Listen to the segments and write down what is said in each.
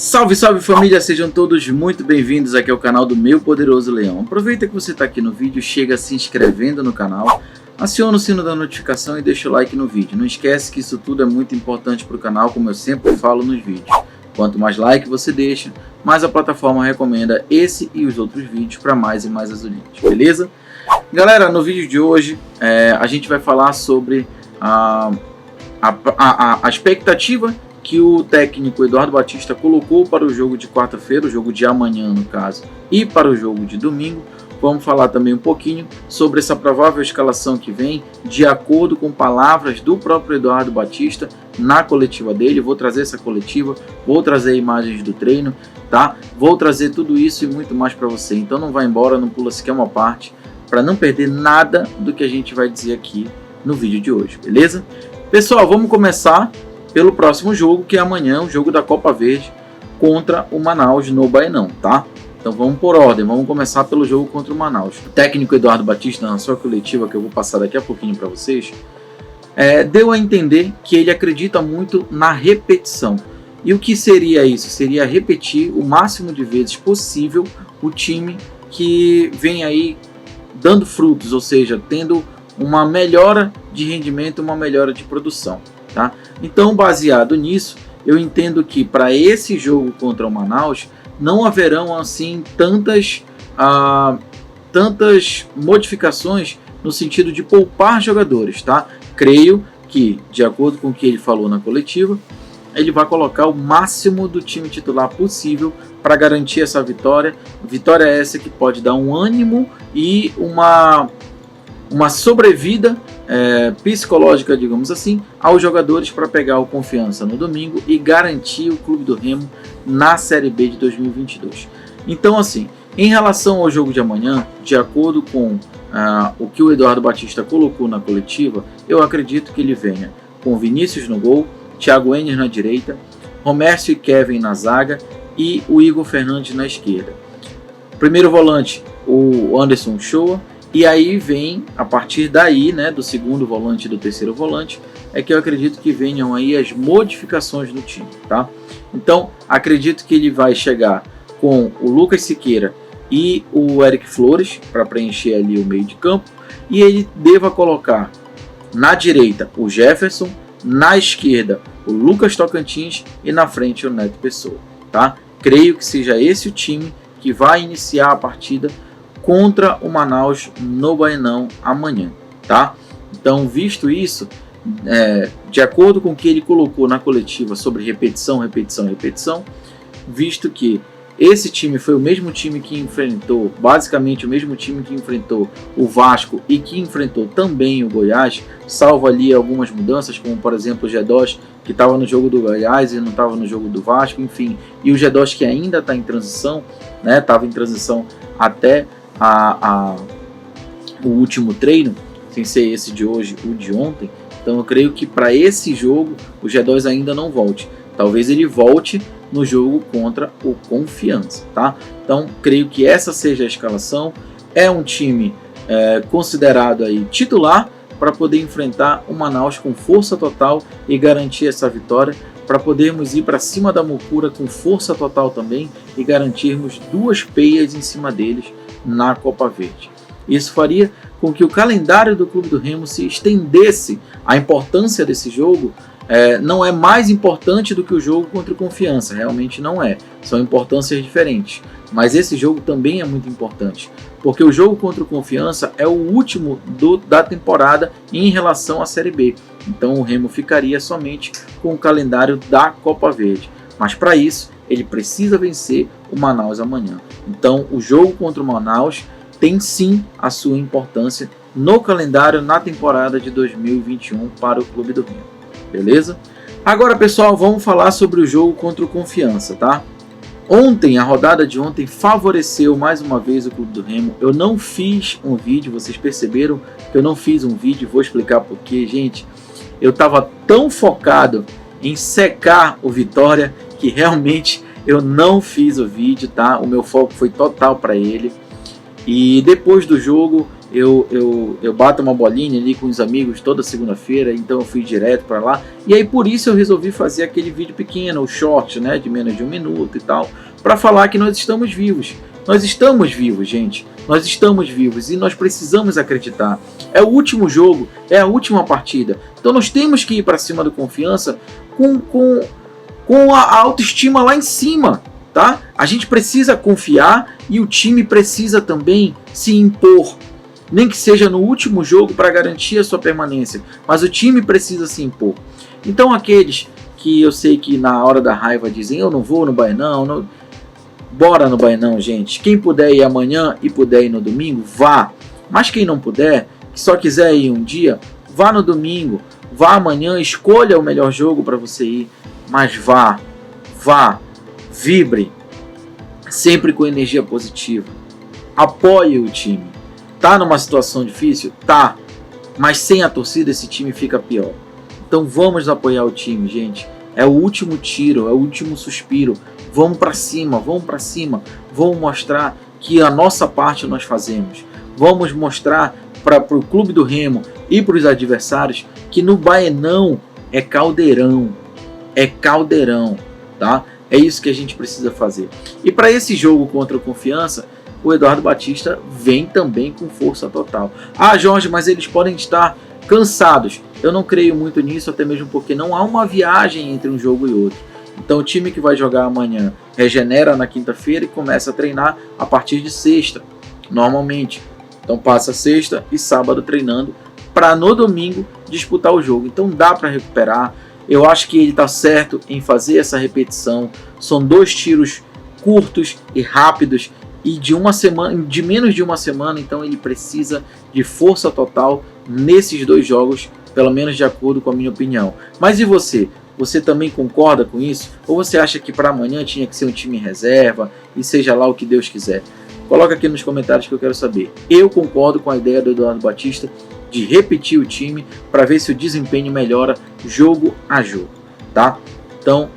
Salve, salve família, sejam todos muito bem-vindos aqui ao canal do Meu Poderoso Leão. Aproveita que você está aqui no vídeo, chega se inscrevendo no canal, aciona o sino da notificação e deixa o like no vídeo. Não esquece que isso tudo é muito importante para o canal, como eu sempre falo nos vídeos. Quanto mais like você deixa, mais a plataforma recomenda esse e os outros vídeos para mais e mais azulinhos, beleza? Galera, no vídeo de hoje a gente vai falar sobre a expectativa que o técnico Eduardo Batista colocou para o jogo de quarta-feira, o jogo de amanhã no caso, e para o jogo de domingo. Vamos falar também um pouquinho sobre essa provável escalação que vem, de acordo com palavras do próprio Eduardo Batista na coletiva dele. Vou trazer essa coletiva, vou trazer imagens do treino, tá? Vou trazer tudo isso e muito mais para você. Então não vai embora, não pula sequer uma parte, para não perder nada do que a gente vai dizer aqui no vídeo de hoje, beleza? Pessoal, vamos começar pelo próximo jogo, que é amanhã, o jogo da Copa Verde contra o Manaus no Baenão, tá? Então vamos por ordem, vamos começar pelo jogo contra o Manaus. O técnico Eduardo Batista, na sua coletiva, que eu vou passar daqui a pouquinho para vocês, deu a entender que ele acredita muito na repetição. E o que seria isso? Seria repetir o máximo de vezes possível o time que vem aí dando frutos, ou seja, tendo uma melhora de rendimento, uma melhora de produção. Tá? Então, baseado nisso, eu entendo que para esse jogo contra o Manaus não haverão assim tantas modificações no sentido de poupar jogadores, tá? Creio que, de acordo com o que ele falou na coletiva, ele vai colocar o máximo do time titular possível para garantir essa vitória. Vitória essa que pode dar um ânimo e uma sobrevida psicológica, digamos assim, aos jogadores para pegar o Confiança no domingo e garantir o Clube do Remo na Série B de 2022. Então, assim, em relação ao jogo de amanhã, de acordo com o que o Eduardo Batista colocou na coletiva, eu acredito que ele venha com Vinícius no gol, Thiago Enes na direita, Romércio e Kevin na zaga e o Igor Fernandes na esquerda. Primeiro volante, o Anderson Shoa. E aí vem, a partir daí, né, do segundo volante e do terceiro volante, é que eu acredito que venham aí as modificações no time, tá? Então, acredito que ele vai chegar com o Lucas Siqueira e o Eric Flores para preencher ali o meio de campo, e ele deva colocar na direita o Jefferson, na esquerda o Lucas Tocantins e na frente o Neto Pessoa, tá? Creio que seja esse o time que vai iniciar a partida contra o Manaus no Baenão amanhã, tá? Então, visto isso, de acordo com o que ele colocou na coletiva sobre repetição, visto que esse time foi o mesmo time que enfrentou, basicamente o mesmo time que enfrentou o Vasco e que enfrentou também o Goiás, salvo ali algumas mudanças, como por exemplo o G2, que estava no jogo do Goiás e não estava no jogo do Vasco, enfim, e o G2 que ainda está em transição, né? Estava em transição até o último treino, sem ser esse de hoje, o de ontem. Então eu creio que para esse jogo o G2 ainda não volte. Talvez ele volte no jogo contra o Confiança, tá? Então creio que essa seja a escalação. É um time considerado aí titular para poder enfrentar o Manaus com força total e garantir essa vitória, para podermos ir para cima da Mucura com força total também e garantirmos 2 peias em cima deles na Copa Verde. Isso faria com que o calendário do Clube do Remo se estendesse. A importância desse jogo não é mais importante do que o jogo contra o Confiança, realmente não é. São importâncias diferentes. Mas esse jogo também é muito importante, porque o jogo contra o Confiança é o último da temporada em relação à Série B. Então o Remo ficaria somente com o calendário da Copa Verde. Mas para isso, ele precisa vencer o Manaus amanhã. Então o jogo contra o Manaus tem sim a sua importância no calendário na temporada de 2021 para o Clube do Remo. Beleza? Agora, pessoal, vamos falar sobre o jogo contra o Confiança, tá? Ontem, a rodada de ontem favoreceu mais uma vez o Clube do Remo. Eu não fiz um vídeo, vocês perceberam que eu não fiz um vídeo, vou explicar porque, gente, eu estava tão focado em secar o Vitória que realmente eu não fiz o vídeo, tá? O meu foco foi total para ele. E depois do jogo eu bato uma bolinha ali com os amigos toda segunda-feira, então eu fui direto para lá. E aí por isso eu resolvi fazer aquele vídeo pequeno, o short, né, de menos de 1 minuto e tal, para falar que nós estamos vivos. Nós estamos vivos, gente. Nós estamos vivos e nós precisamos acreditar. É o último jogo, é a última partida. Então nós temos que ir para cima do Confiança com a autoestima lá em cima, tá? A gente precisa confiar e o time precisa também se impor. Nem que seja no último jogo para garantir a sua permanência, mas o time precisa se impor. Então aqueles que eu sei que na hora da raiva dizem eu não vou no Baenão, não... bora no Baenão, gente. Quem puder ir amanhã e puder ir no domingo, vá. Mas quem não puder, que só quiser ir um dia, vá no domingo, vá amanhã, escolha o melhor jogo para você ir, mas vá, vibre, sempre com energia positiva, apoie o time. Tá numa situação difícil? Tá, mas sem a torcida esse time fica pior. Então vamos apoiar o time, gente. É o último tiro, é o último suspiro. Vamos para cima, vamos mostrar que a nossa parte nós fazemos. Vamos mostrar para o Clube do Remo e para os adversários que no Baenão é caldeirão, tá? É isso que a gente precisa fazer. E para esse jogo contra o Confiança, o Eduardo Batista vem também com força total. Ah, Jorge, mas eles podem estar cansados. Eu não creio muito nisso, até mesmo porque não há uma viagem entre um jogo e outro. Então o time que vai jogar amanhã regenera na quinta-feira e começa a treinar a partir de sexta, normalmente. Então passa sexta e sábado treinando para no domingo disputar o jogo. Então dá para recuperar. Eu acho que ele está certo em fazer essa repetição. São 2 tiros curtos e rápidos e de menos de uma semana, então ele precisa de força total nesses 2 jogos, pelo menos de acordo com a minha opinião. Mas e você? Você também concorda com isso? Ou você acha que para amanhã tinha que ser um time em reserva e seja lá o que Deus quiser? Coloca aqui nos comentários que eu quero saber. Eu concordo com a ideia do Eduardo Batista de repetir o time para ver se o desempenho melhora jogo a jogo, tá? Então,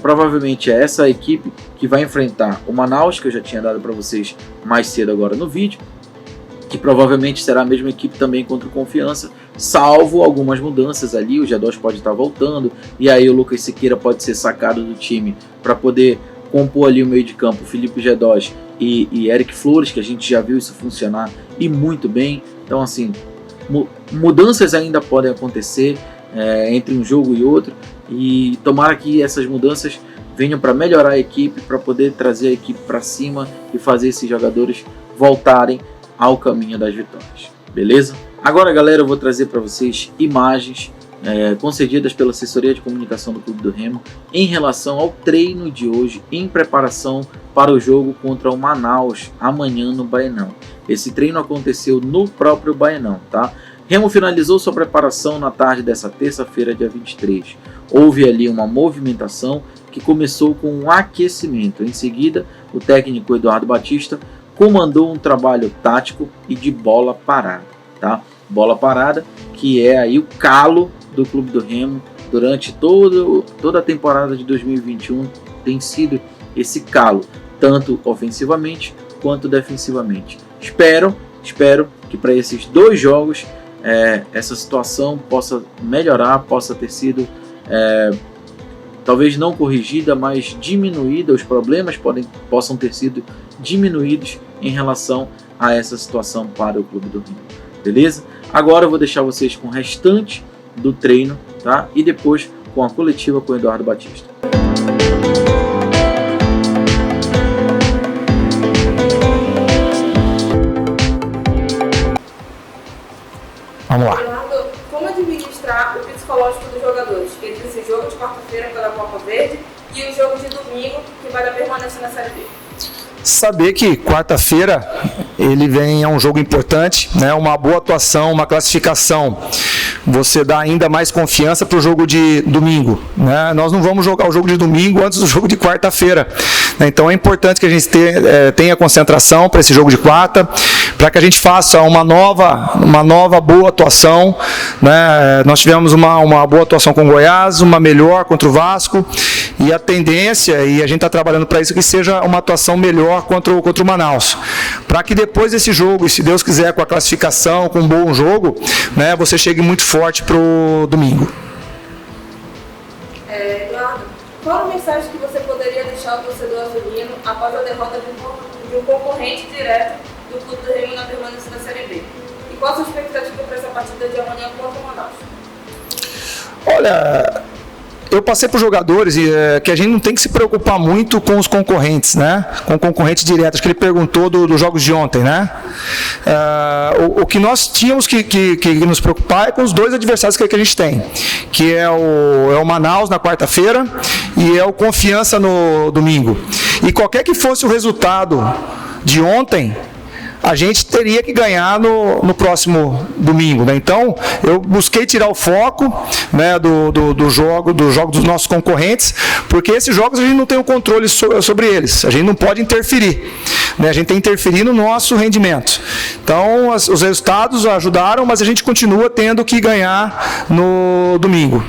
provavelmente é essa equipe que vai enfrentar o Manaus, que eu já tinha dado para vocês mais cedo agora no vídeo, que provavelmente será a mesma equipe também contra o Confiança, salvo algumas mudanças ali. O G2 pode estar voltando, e aí o Lucas Siqueira pode ser sacado do time para poder compor ali o meio de campo, Felipe G2 e Eric Flores, que a gente já viu isso funcionar e muito bem. Então assim, mudanças ainda podem acontecer entre um jogo e outro, e tomara que essas mudanças venham para melhorar a equipe, para poder trazer a equipe para cima e fazer esses jogadores voltarem ao caminho das vitórias, beleza? Agora, galera, eu vou trazer para vocês imagens concedidas pela assessoria de comunicação do Clube do Remo em relação ao treino de hoje em preparação para o jogo contra o Manaus amanhã no Baenão. Esse treino aconteceu no próprio Baenão, tá? Remo finalizou sua preparação na tarde dessa terça-feira, dia 23. Houve ali uma movimentação que começou com um aquecimento. Em seguida, o técnico Eduardo Batista comandou um trabalho tático e de bola parada, tá? Bola parada, que é aí o calo do Clube do Remo durante toda a temporada de 2021, tem sido esse calo, tanto ofensivamente quanto defensivamente. Espero que para esses 2 jogos essa situação possa melhorar, possa ter sido talvez não corrigida, mas diminuída. Os problemas possam ter sido diminuídos em relação a essa situação para o Clube do Remo, beleza? Agora eu vou deixar vocês com o restante do treino, tá? E depois com a coletiva com o Eduardo Batista. Vamos lá. Eduardo, como administrar o psicológico dos jogadores entre esse jogo de quarta-feira pela Copa Verde e o jogo de domingo que vai dar permanência na Série B? Saber que quarta-feira ele vem a um jogo importante, né? Uma boa atuação, uma classificação. Você dá ainda mais confiança para o jogo de domingo, né? Nós não vamos jogar o jogo de domingo antes do jogo de quarta-feira, né? Então é importante que a gente tenha concentração para esse jogo de quarta, para que a gente faça uma nova boa atuação, né? Nós tivemos uma boa atuação com o Goiás, uma melhor contra o Vasco, E a tendência, e a gente está trabalhando para isso, que seja uma atuação melhor contra o Manaus. Para que depois desse jogo, e se Deus quiser, com a classificação, com um bom jogo, né, você chegue muito forte para o domingo. Eduardo, qual a mensagem que você poderia deixar ao torcedor azulino após a derrota de um concorrente direto do Clube do Remo na permanência da Série B? E qual a sua expectativa para essa partida de amanhã contra o Manaus? Olha, eu passei para os jogadores que a gente não tem que se preocupar muito com os concorrentes, né? Com concorrentes diretos, que ele perguntou dos jogos de ontem, né? O que nós tínhamos que nos preocupar é com os dois adversários que a gente tem, que é o Manaus na quarta-feira e é o Confiança no domingo. E qualquer que fosse o resultado de ontem, a gente teria que ganhar no próximo domingo, né? Então, eu busquei tirar o foco, né, do jogo dos nossos concorrentes, porque esses jogos a gente não tem o controle sobre eles, a gente não pode interferir, né? A gente tem que interferir no nosso rendimento. Então, os resultados ajudaram, mas a gente continua tendo que ganhar no domingo.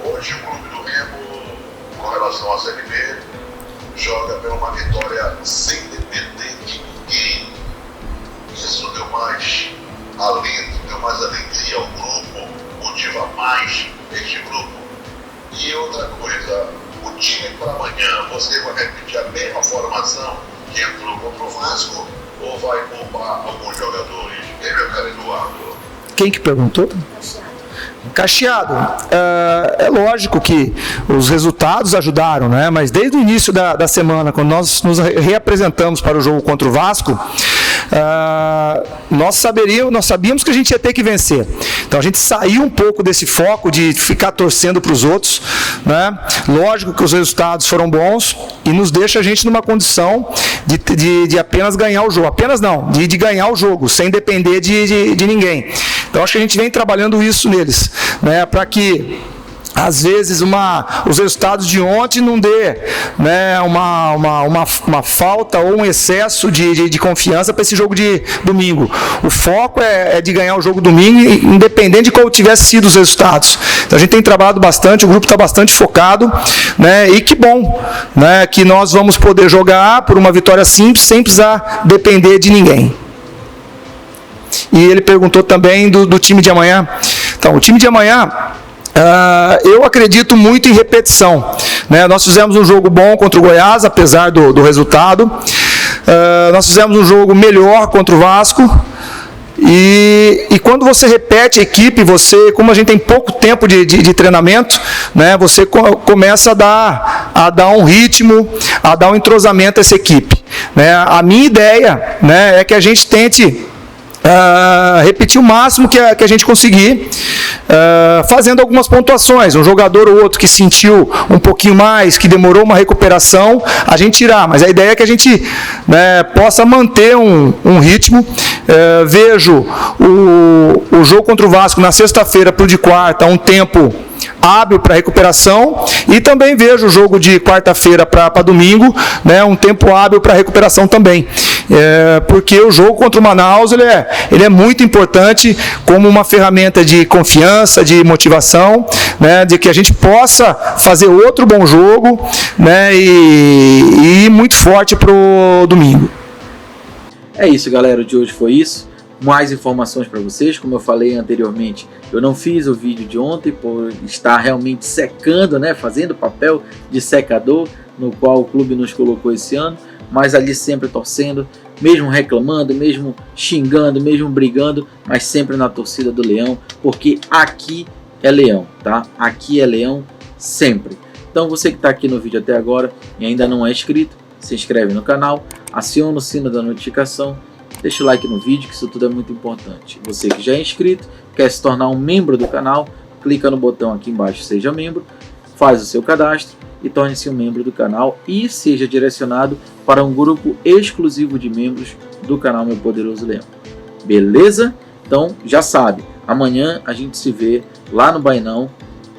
Hoje o Clube do Remo, com relação à Série B, joga pela uma vitória sem depender de ninguém. Isso deu mais alento, deu mais alegria ao grupo, motiva mais este grupo. E outra coisa, o time para amanhã, você vai repetir a mesma formação que entrou contra o Vasco ou vai poupar alguns jogadores? Hein, meu caro Eduardo? Quem que perguntou? Cacheado, é lógico que os resultados ajudaram, né? Mas desde o início da semana, quando nós nos reapresentamos para o jogo contra o Vasco, nós sabíamos que a gente ia ter que vencer. Então a gente saiu um pouco desse foco de ficar torcendo para os outros, né? Lógico que os resultados foram bons e nos deixa a gente numa condição de apenas ganhar o jogo. Apenas não, de ganhar o jogo, sem depender de ninguém. Então acho que a gente vem trabalhando isso neles, né, para que às vezes os resultados de ontem não dê, né, uma falta ou um excesso de confiança para esse jogo de domingo. O foco é de ganhar o jogo domingo, independente de qual tivesse sido os resultados. Então a gente tem trabalhado bastante, o grupo está bastante focado, né, e que bom, né, que nós vamos poder jogar por uma vitória simples, sem precisar depender de ninguém. E ele perguntou também do time de amanhã. Então, o time de amanhã, eu acredito muito em repetição, né? Nós fizemos um jogo bom contra o Goiás, apesar do resultado. Nós fizemos um jogo melhor contra o Vasco. E quando você repete a equipe, como a gente tem pouco tempo de treinamento, né, você começa a dar um ritmo, a dar um entrosamento a essa equipe, né? A minha ideia, né, é que a gente tente repetir o máximo que a gente conseguir, fazendo algumas pontuações, um jogador ou outro que sentiu um pouquinho mais, que demorou uma recuperação, a gente tirar, mas a ideia é que a gente, né, possa manter um ritmo. Vejo o jogo contra o Vasco na sexta-feira para o de quarta, um tempo hábil para recuperação, e também vejo o jogo de quarta-feira para domingo, né, um tempo hábil para recuperação também, porque o jogo contra o Manaus ele é muito importante como uma ferramenta de confiança, de motivação, né, de que a gente possa fazer outro bom jogo, né, e ir muito forte para o domingo. É isso, galera, o de hoje foi isso. Mais informações para vocês, como eu falei anteriormente, eu não fiz o vídeo de ontem por estar realmente secando, né, fazendo papel de secador, no qual o clube nos colocou esse ano, mas ali sempre torcendo, mesmo reclamando, mesmo xingando, mesmo brigando, mas sempre na torcida do Leão, porque aqui é Leão, tá? Aqui é Leão sempre. Então você que está aqui no vídeo até agora e ainda não é inscrito, se inscreve no canal, aciona o sino da notificação, deixa o like no vídeo, que isso tudo é muito importante. Você que já é inscrito, quer se tornar um membro do canal, clica no botão aqui embaixo, seja membro, faz o seu cadastro e torne-se um membro do canal e seja direcionado para um grupo exclusivo de membros do canal Meu Poderoso Leão. Beleza? Então já sabe, amanhã a gente se vê lá no Bainão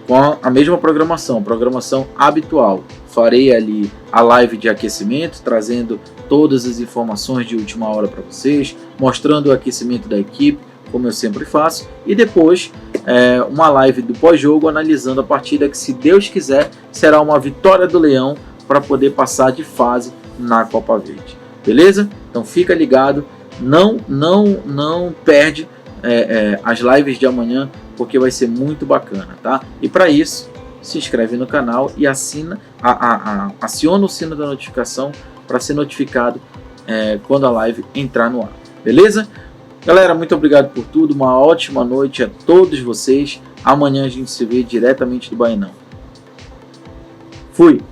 com a mesma programação habitual. Farei ali a live de aquecimento, trazendo todas as informações de última hora para vocês, mostrando o aquecimento da equipe, como eu sempre faço, e depois uma live do pós-jogo analisando a partida que, se Deus quiser, será uma vitória do Leão para poder passar de fase na Copa Verde. Beleza? Então fica ligado, não perde as lives de amanhã, porque vai ser muito bacana, tá? E para isso, se inscreve no canal e aciona o sino da notificação para ser notificado quando a live entrar no ar. Beleza? Galera, muito obrigado por tudo, uma ótima noite a todos vocês. Amanhã a gente se vê diretamente do Baenão. Fui!